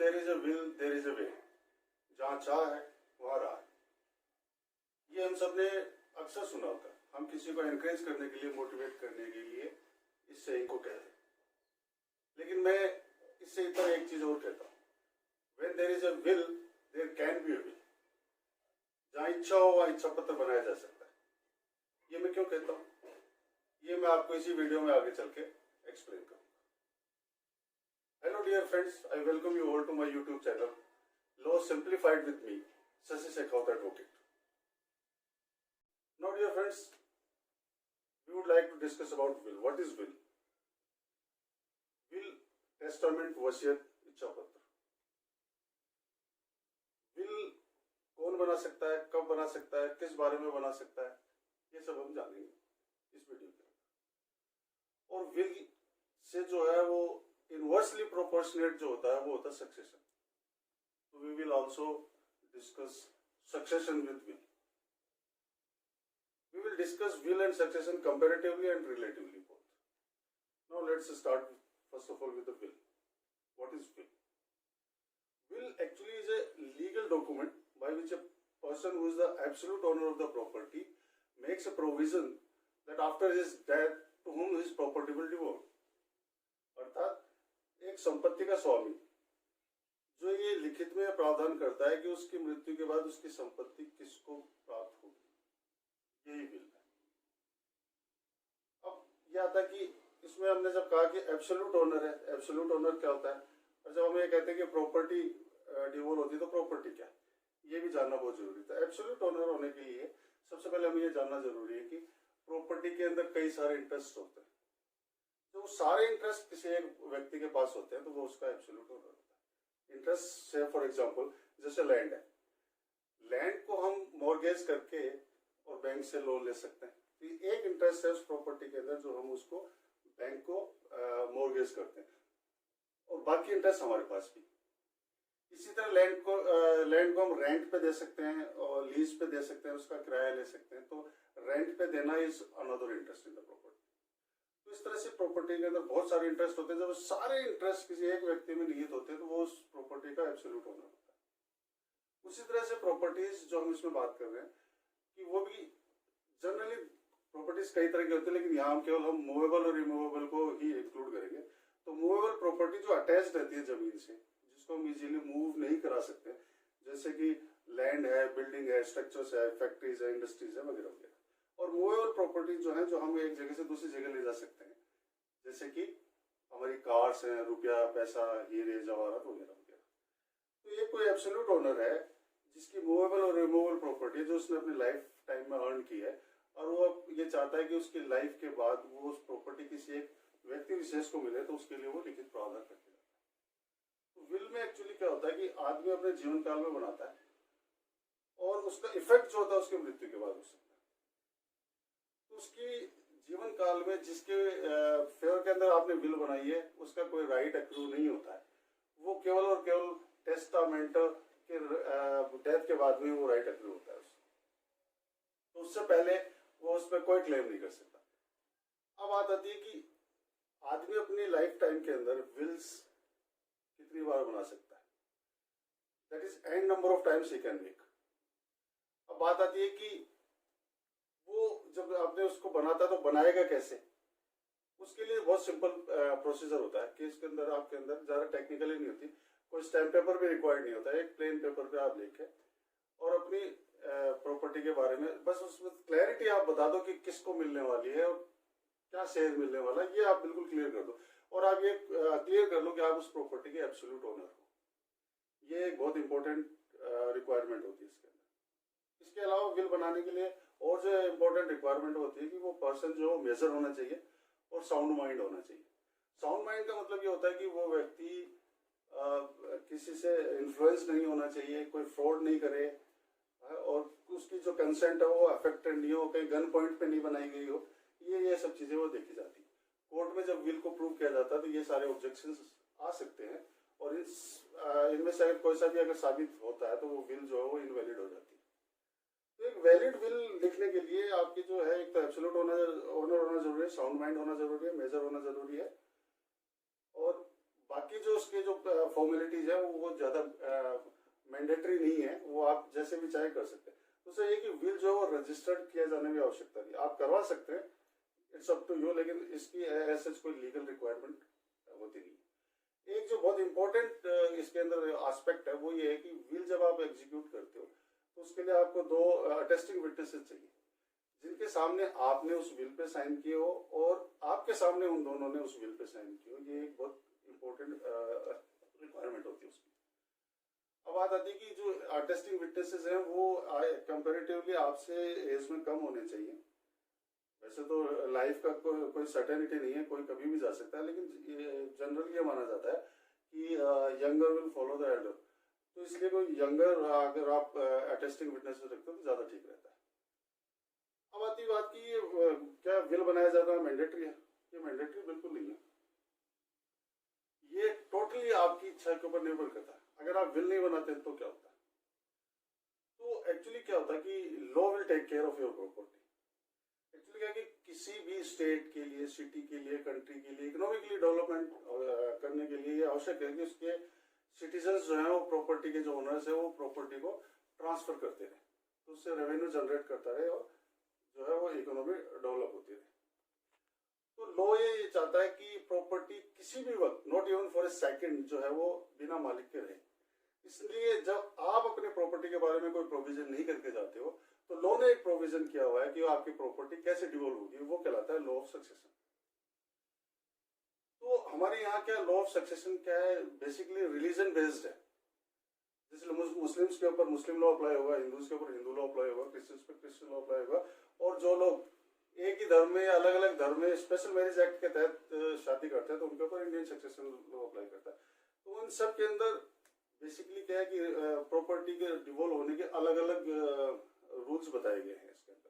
There is a will there is a way. जहाँ चाह है वहाँ राह है। ये हम सब ने अक्सर सुना होता है। हम किसी को एनकरेज करने के लिए, मोटिवेट करने के लिए इस सेइंग को कहते हैं। लेकिन मैं इससे इतना एक चीज और कहता हूँ, when there is a will there can be a way. जहाँ इच्छा हो वहाँ इच्छा पत्र बनाया जा सकता है। ये मैं क्यों कहता हूँ, ये मैं आपको इसी वीडियो में आगे चल के एक्सप्लेन करूँगा। Hello dear friends, I welcome you all to my YouTube channel law simplified with me, Shashi Shekhawat advocate. Now dear friends, we would like to discuss about will. What is will? Will, testament, वसीयत, इच्छा पत्र। will कौन बना सकता है, कब बना सकता है, किस बारे में बना सकता है, ये सब हम जानेंगे इस वीडियो में। और will से जो है वो इनवर्सली प्रोपोर्शनेट जो होता है वो होता है सक्सेशन। तो we will also discuss succession with will. We will discuss will and succession comparatively and relatively both. Now let's start first of all with the will. What is will? Will actually is a legal document by which a person who is the absolute owner of the property makes a provision that after his death to whom his property will devote. अर्थात एक संपत्ति का स्वामी जो ये लिखित में प्रावधान करता है कि उसकी मृत्यु के बाद उसकी संपत्ति किसको प्राप्त होगी, यही विल है। अब यह आता है कि इसमें हमने जब कहा कि एब्सोल्यूट ओनर है, एब्सोल्यूट ओनर क्या होता है, और जब हम ये कहते हैं कि प्रॉपर्टी डिवोल होती है तो प्रॉपर्टी क्या है, ये भी जानना बहुत जरूरी था। एब्सोल्यूट ओनर होने के लिए सबसे पहले हमें ये जानना जरूरी है कि प्रॉपर्टी के अंदर कई सारे इंटरेस्ट होते हैं। तो सारे इंटरेस्ट किसी एक व्यक्ति के पास होते हैं तो वो उसका एब्सोल्यूट ओनर होता है। इंटरेस्ट से फॉर एग्जाम्पल जैसे लैंड है, लैंड को हम मॉर्गेज करके और बैंक से लोन ले सकते हैं। तो एक इंटरेस्ट है उस प्रॉपर्टी के अंदर जो हम उसको बैंक को मॉर्गेज करते हैं, और बाकी इंटरेस्ट हमारे पास भी। इसी तरह लैंड को हम रेंट पे दे सकते हैं और लीज पे दे सकते हैं, उसका किराया ले सकते हैं। तो रेंट पे देना is another interest in the property. तो इस तरह से प्रॉपर्टी के अंदर बहुत सारे इंटरेस्ट होते हैं। जब सारे इंटरेस्ट किसी एक व्यक्ति में निहित होते हैं तो वो उस प्रॉपर्टी का एब्सोल्यूट ओनर होता है। उसी तरह से प्रॉपर्टीज जो हम इसमें बात कर रहे हैं कि वो भी जनरली प्रॉपर्टीज कई तरह की होती है, लेकिन यहाँ केवल हम मूवेबल और रिमूवेबल को ही इंक्लूड करेंगे। तो मूवेबल प्रॉपर्टी जो अटैच रहती है जमीन से, जिसको हम इजीली मूव नहीं करा सकते, जैसे कि लैंड है, बिल्डिंग है, स्ट्रक्चर्स है, फैक्ट्रीज है, इंडस्ट्रीज है, वगैरह वगैरह। और मूवेबल प्रॉपर्टी जो है, जो हम एक जगह से दूसरी जगह ले जा सकते हैं, जैसे कि हमारी कार्स हैं, रुपया, पैसा, हीरे, जवाहरात वगैरह वगैरह। तो ये कोई एब्सोल्यूट ओनर है जिसकी मूवेबल और रिमूवेबल प्रॉपर्टी है, जो उसने अपनी लाइफ टाइम में अर्न की है, और वो अब ये चाहता है कि उसकी लाइफ के बाद वो उस प्रॉपर्टी किसी एक व्यक्ति विशेष को मिले, तो उसके लिए वो लिखित प्रावधान करके जाता है। तो विल में एक्चुअली क्या होता है कि आदमी अपने जीवन काल में बनाता है और उसका इफेक्ट जो होता है उसकी मृत्यु के बाद हो सकता है। तो उसकी जीवन काल में जिसके फेवर के अंदर आपने विल बनाई है उसका कोई राइट एक्रू नहीं होता है। वो केवल और केवल टेस्टामेंट के डेथ के बाद में वो राइट एक्रू होता है। तो उससे पहले वो उस पर कोई क्लेम नहीं कर सकता। अब बात आती है कि आदमी अपनी लाइफ टाइम के अंदर विल्स कितनी बार बना सकता है, that is an number of times he can make. अब बात आती है कि वो जब आपने उसको बनाता तो बनाएगा कैसे। उसके लिए बहुत सिंपल प्रोसीजर होता है कि इसके अंदर आपके अंदर ज़्यादा टेक्निकली नहीं होती, कोई स्टैम्प पेपर भी रिक्वायर्ड नहीं होता है। एक प्लेन पेपर पे आप लिखे और अपनी प्रॉपर्टी के बारे में बस उसमें क्लैरिटी आप बता दो कि किसको मिलने वाली है और क्या शेयर मिलने वाला है, ये आप बिल्कुल क्लियर कर दो। और आप ये क्लियर कर लो कि आप उस प्रॉपर्टी के एब्सोल्यूट ओनर हो। ये एक बहुत इंपॉर्टेंट रिक्वायरमेंट होती है इसके अंदर। इसके अलावा विल बनाने के लिए और जो इम्पोर्टेंट रिक्वायरमेंट होती है कि वो पर्सन जो मेजर होना चाहिए और साउंड माइंड होना चाहिए। साउंड माइंड का मतलब ये होता है कि वो व्यक्ति किसी से इन्फ्लुएंस नहीं होना चाहिए, कोई फ्रॉड नहीं करे, और उसकी जो कंसेंट है वो अफेक्टेड नहीं हो, कहीं गन पॉइंट पे नहीं बनाई गई हो। ये सब चीजें वो देखी जाती है। कोर्ट में जब विल को प्रूव किया जाता है तो ये सारे ऑब्जेक्शंस आ सकते हैं, और इनमें से अगर कोई सा भी अगर साबित होता है तो वो विल जो है वो इनवैलिड हो जाती है। तो एक वैलिड विल लिखने के लिए आपकी जो है एक तो एब्सोल्यूट ओनर होना जरूरी है, साउंड माइंड होना जरूरी है, मेजर होना जरूरी है, और बाकी जो उसके जो फॉर्मेलिटीज है वो ज़्यादा मैंडेटरी नहीं है, वो आप जैसे भी चाहे कर सकते हैं। तो उससे ये कि विल जो है वो रजिस्टर्ड किया जाने की आवश्यकता नहीं, आप करवा सकते हैं, इट्स अप टू यू, लेकिन इसकी ऐसे कोई लीगल रिक्वायरमेंट होती नहीं। एक जो बहुत इंपॉर्टेंट इसके अंदर एस्पेक्ट है वो ये है कि विल जब आप एग्जीक्यूट करते हो तो उसके लिए आपको दो अटेस्टिंग विटनेसेस चाहिए, जिनके सामने आपने उस विल पे साइन किए हो और आपके सामने उन दोनों ने उस विल पे साइन किए हो। ये एक बहुत इंपॉर्टेंट रिक्वायरमेंट होती है उसकी। अब बात आती है कि जो अटेस्टिंग विटनेसेस हैं वो कंपेरेटिवली आपसे एज में कम होने चाहिए। वैसे तो लाइफ का कोई सर्टेनिटी नहीं है, कोई कभी भी जा सकता है, लेकिन जनरली ये माना जाता है कि younger will follow the Elder. तो इसलिए कोई यंगर अगर आप अटेस्टिंग विटनेस रखते हो तो ज़्यादा ठीक रहता है। अब आती बात की क्या विल बनाया जाना मैंडेटरी है? ये मैंडेटरी बिल्कुल नहीं है, ये टोटली आपकी इच्छा के ऊपर निर्भर करता है। अगर आप विल नहीं बनाते तो क्या होता है? तो एक्चुअली क्या होता है कि law will take care of your property. Actually क्या है कि किसी भी स्टेट के लिए, सिटी के लिए, कंट्री के लिए इकोनॉमिकली डेवलपमेंट करने के लिए ये आवश्यक है कि उसके सिटीजन्स जो है वो प्रॉपर्टी के जो ओनर्स है वो प्रॉपर्टी को ट्रांसफर करते रहे, तो उससे रेवेन्यू जनरेट करता रहे और जो है वो इकोनॉमी डेवलप होती रहे। तो लॉ ये चाहता है कि प्रॉपर्टी किसी भी वक्त, not even for a second, जो है वो बिना मालिक के रहे। इसलिए जब आप अपने प्रॉपर्टी के बारे में कोई प्रोविजन नहीं करके जाते हो तो लॉ ने एक प्रोविजन किया हुआ है कि आपकी प्रॉपर्टी कैसे डिवोल्व होगी, वो कहलाता है लॉ ऑफ सक्सेशन। तो हमारे यहाँ क्या लॉ ऑफ सक्सेशन क्या है? बेसिकली रिलीजन बेस्ड है। जैसे मुस्लिम्स के ऊपर मुस्लिम लॉ अप्लाई होगा, हिंदूज के ऊपर हिंदू लॉ अप्लाई होगा, क्रिश्चियंस पे क्रिश्चियन लॉ अप्लाई होगा, और जो लोग एक ही धर्म में या अलग अलग धर्म में स्पेशल मैरिज एक्ट के तहत शादी करते हैं तो उनके ऊपर इंडियन सक्सेशन लॉ अप्लाई करता है। तो उन सब के अंदर बेसिकली क्या है कि प्रॉपर्टी के डिवोल्व होने के अलग अलग रूल्स बताए गए हैं इसके अंदर।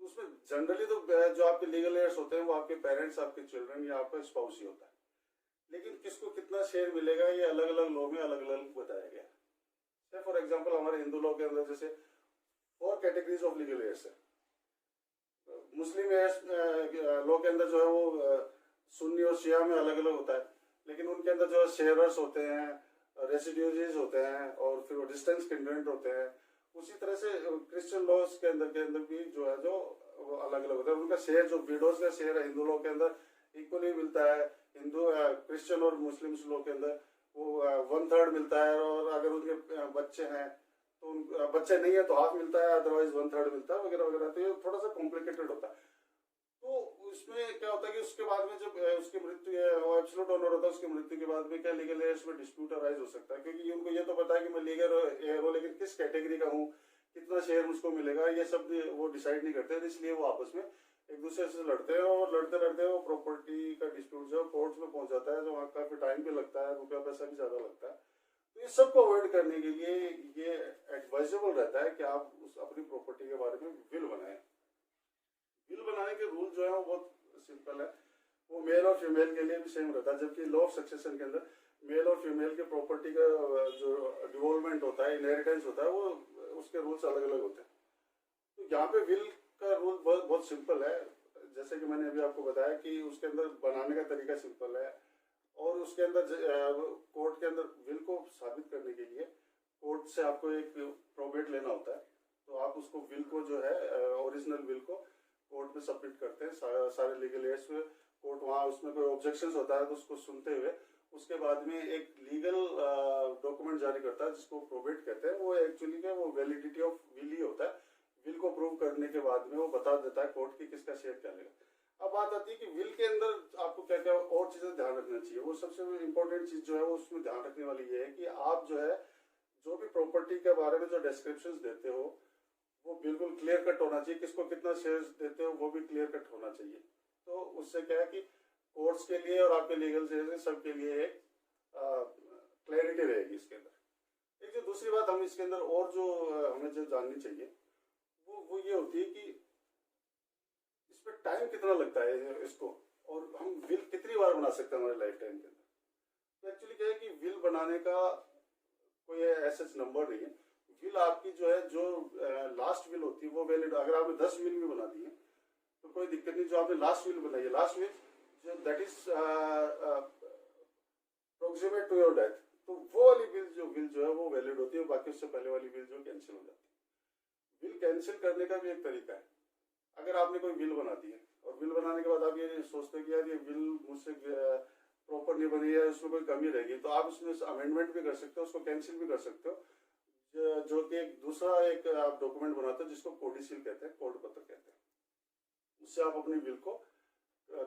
तो उसमें जनरली तो जो आपके लीगल एयर्स होते हैं वो आपके पेरेंट्स, आपके चिल्ड्रन या आपका स्पाउस ही होता है, लेकिन किसको कितना शेयर मिलेगा ये अलग अलग लॉ में अलग अलग बताया गया है। फॉर एग्जांपल हमारे हिंदू लॉ के अंदर जैसे 4 कैटेगरीज ऑफ लीगल एयर्स है। मुस्लिम एयर्स लॉ के अंदर जो है वो सुन्नी और शिया में अलग अलग होता है, लेकिन उनके अंदर जो शेयरर्स होते हैं, रेसिड्यूज होते हैं और फिर वो डिस्टेंस कंटेंट होते हैं। उसी तरह से क्रिश्चियन लॉज के अंदर भी जो है जो वो अलग अलग होता है। उनका शेयर, जो विडोज का शेयर है हिंदू लॉ के अंदर इक्वली मिलता है, हिंदू क्रिश्चियन और मुस्लिम लॉ के अंदर वो 1/3 मिलता है, और अगर उनके बच्चे हैं तो बच्चे नहीं है तो हाफ मिलता है, अदरवाइज 1/3 मिलता है, वगैरह वगैरह। तो ये थोड़ा सा कॉम्प्लिकेटेड होता है। तो उसमें क्या होता है कि उसके बाद में जब उसकी मृत्यु है, वो एब्सोल्यूट ओनर होता है, उसकी मृत्यु के बाद में क्या लीगल एयर्स में डिस्प्यूट अराइज हो सकता है, क्योंकि उनको ये तो पता है कि मैं लीगल एयर हूँ, लेकिन किस कैटेगरी का हूँ, कितना शेयर मुझको मिलेगा, ये सब वो डिसाइड नहीं करते। इसलिए वो आपस में एक दूसरे से लड़ते हैं, और लड़ते लड़ते वो प्रॉपर्टी का डिस्प्यूट जो कोर्ट में पहुंच जाता है, जो वहाँ काफी टाइम भी लगता है, रुपया पैसा भी ज्यादा लगता है। तो इस सब को अवॉइड करने के लिए ये एडवाइजेबल रहता है कि आप उस अपनी प्रॉपर्टी के बारे में विल बनाएं। विल बनाने के रूल जो है वो बहुत सिंपल है, वो मेल और फीमेल के लिए भी सेम रहता है। जबकि लॉ ऑफ सक्सेशन के अंदर मेल और फीमेल के प्रॉपर्टी का जो डिवोल्वमेंट होता है, इनहेरिटेंस होता है, वो उसके रूल्स अलग अलग होते हैं। तो यहाँ पे विल का रूल बहुत बहुत सिंपल है। जैसे कि मैंने अभी आपको बताया कि उसके अंदर बनाने का तरीका सिंपल है, और उसके अंदर कोर्ट के अंदर विल को साबित करने के लिए कोर्ट से आपको एक प्रोबेट लेना होता है। तो आप उसको विल को जो है ओरिजिनल विल को कोर्ट में सबमिट करते हैं, सारे लीगल एड्स में। कोर्ट वहाँ उसमें कोई ऑब्जेक्शंस होता है तो उसको सुनते हुए उसके बाद में एक लीगल डॉक्यूमेंट जारी करता है जिसको प्रोबेट कहते हैं। वो एक्चुअली क्या, वो वैलिडिटी ऑफ विल ही होता है। विल को प्रूव करने के बाद में वो बता देता है कोर्ट की किसका शेयर क्या लेगा। अब बात आती है कि विल के अंदर आपको क्या क्या और चीजें ध्यान रखना चाहिए। वो सबसे इम्पोर्टेंट चीज जो है वो उसमें ध्यान रखने वाली ये है कि आप जो है जो भी प्रॉपर्टी के बारे में जो डिस्क्रिप्शन देते हो वो बिल्कुल क्लियर कट होना चाहिए। किसको कितना शेयर देते हो वो भी क्लियर कट होना चाहिए। तो उससे क्या है कि कोर्ट्स के लिए और आपके लीगल शेयर सबके लिए एक क्लैरिटी रहेगी इसके अंदर। एक जो दूसरी बात हम इसके अंदर और जो हमें जो जाननी चाहिए वो ये होती है कि इसमें टाइम कितना लगता है इसको, और हम विल कितनी बार बना सकते हैं हमारे लाइफ टाइम के अंदर। तो एक्चुअली क्या है कि विल बनाने का कोई ऐसा नंबर नहीं है। विल आपकी जो है, जो लास्ट विल होती है वो वैलिड। अगर आपने 10 विल भी बना दी है तो कोई दिक्कत नहीं। जो आपने लास्ट विल बनाई है, last will that is proximate to your death, तो वो वाली विल जो है वो वैलिड होती है, बाकी उससे पहले वाली विल जो कैंसिल हो जाती है। विल कैंसिल करने का भी एक तरीका है। अगर आपने कोई विल बना दी है और विल बनाने के बाद आप ये सोचते हो कि यार ये विल मुझसे प्रॉपर नहीं बनी है, उसमें कोई कमी रहेगी, तो आप उसमें अमेंडमेंट भी कर सकते हो, उसको कैंसिल भी कर सकते हो, जो कि एक दूसरा एक आप डॉक्यूमेंट बनाते हो जिसको कोडिसील कहते हैं, कोड पत्र कहते हैं। उससे आप अपनी विल को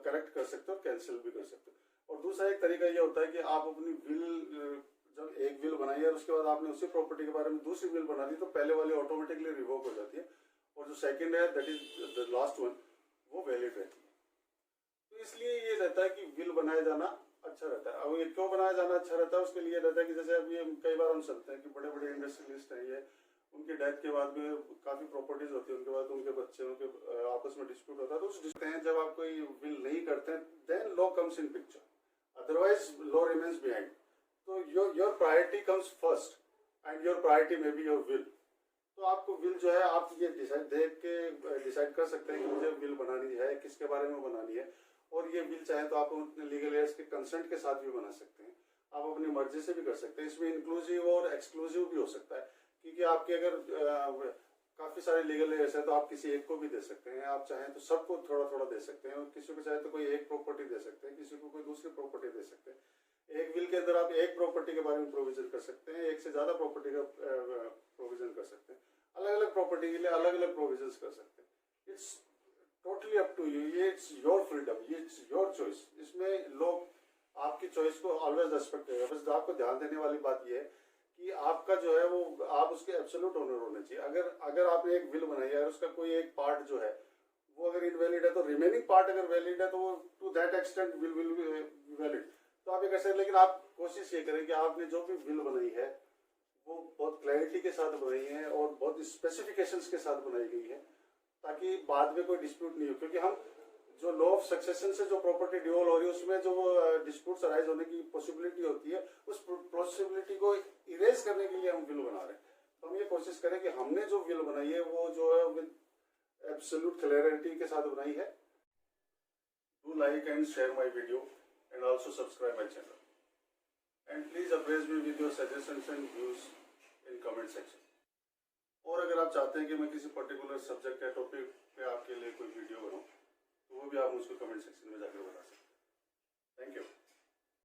करेक्ट कर सकते हो, कैंसिल भी कर सकते हो। और दूसरा एक तरीका ये होता है कि आप अपनी विल, जब एक विल बनाई है और उसके बाद आपने उसी प्रॉपर्टी के बारे में दूसरी विल बना दी, तो पहले वाली ऑटोमेटिकली रिवोक हो जाती है और जो सेकंड है that is the last one, वो वैलिड रहती है। तो इसलिए ये रहता है कि विल बनाया जाना अच्छा रहता है। अब ये क्यों बनाया जाना अच्छा रहता है, उसके लिए रहता है कि जैसे अभी कई बार हम सुनते हैं कि बड़े बड़े इंडस्ट्रियलिस्ट हैं, ये उनकी डेथ के बाद भी काफी प्रॉपर्टीज होती है, उनके बाद उनके बच्चे उनके आपस में डिस्प्यूट होता है, तो उस जब आप कोई विल नहीं करते then law comes in picture, otherwise law remains behind. तो your priority comes first and your priority may be your will. तो आपको विल जो है आप ये डिसाइड कर सकते हैं कि मुझे विल बनानी है, किसके बारे में बनानी है, और ये विल चाहे तो आप अपने लीगल एयर्स के कंसेंट के साथ भी बना सकते हैं, आप अपनी मर्जी से भी कर सकते हैं। इसमें इंक्लूसिव और एक्सक्लूसिव भी हो सकता है, क्योंकि आपके अगर काफी सारे लीगल एयर्स है तो आप किसी एक को भी दे सकते हैं, आप चाहें तो सबको थोड़ा थोड़ा दे सकते हैं, और किसी को चाहे तो कोई एक प्रॉपर्टी दे सकते हैं, किसी को कोई दूसरी प्रॉपर्टी दे सकते हैं। एक विल के अंदर आप एक प्रॉपर्टी के बारे में प्रोविजन कर सकते हैं, एक से ज्यादा प्रॉपर्टी का प्रोविजन कर सकते हैं, अलग अलग प्रॉपर्टी के लिए अलग अलग प्रोविजन कर सकते हैं। It's totally up to you, ये इट्स योर फ्रीडम, ये इट्स योर चॉइस। इसमें लोग आपकी चॉइस को ऑलवेज रेस्पेक्ट करेगा। बस आपको ध्यान देने वाली बात ये है कि आपका जो है वो आप उसके एब्सोल्यूट ओनर होने चाहिए। अगर आपने एक विल बनाई है और उसका कोई एक पार्ट जो है वो अगर इनवैलिड है, तो रिमेनिंग पार्ट अगर वैलिड है तो वो to that extent will be valid. तो आप ये कर सकते हैं, लेकिन आप कोशिश ये करें कि आपने जो भी विल बनाई है वो बहुत क्लैरिटी के साथ बनाई है और बहुत स्पेसिफिकेशंस के साथ बनाई गई है, ताकि बाद में कोई डिस्प्यूट नहीं हो। क्योंकि हम जो लॉ ऑफ सक्सेशन से जो प्रॉपर्टी डिवोल्व हो रही है उसमें जो डिस्प्यूट्स अराइज होने की पॉसिबिलिटी होती है, उस पॉसिबिलिटी को इरेज करने के लिए हम विल बना रहे हैं। तो हम ये कोशिश करें कि हमने जो विल बनाई है वो जो है विद एब्सोल्यूट क्लैरिटी के साथ बनाई है। Do like and share my video and also subscribe my channel, and please appraise me with your suggestions and views in comment section। और अगर आप चाहते हैं कि मैं किसी पर्टिकुलर सब्जेक्ट या टॉपिक पे आपके लिए कोई वीडियो बनाऊं, तो वो भी आप मुझको कमेंट सेक्शन में जाकर बता सकते हैं। Thank you.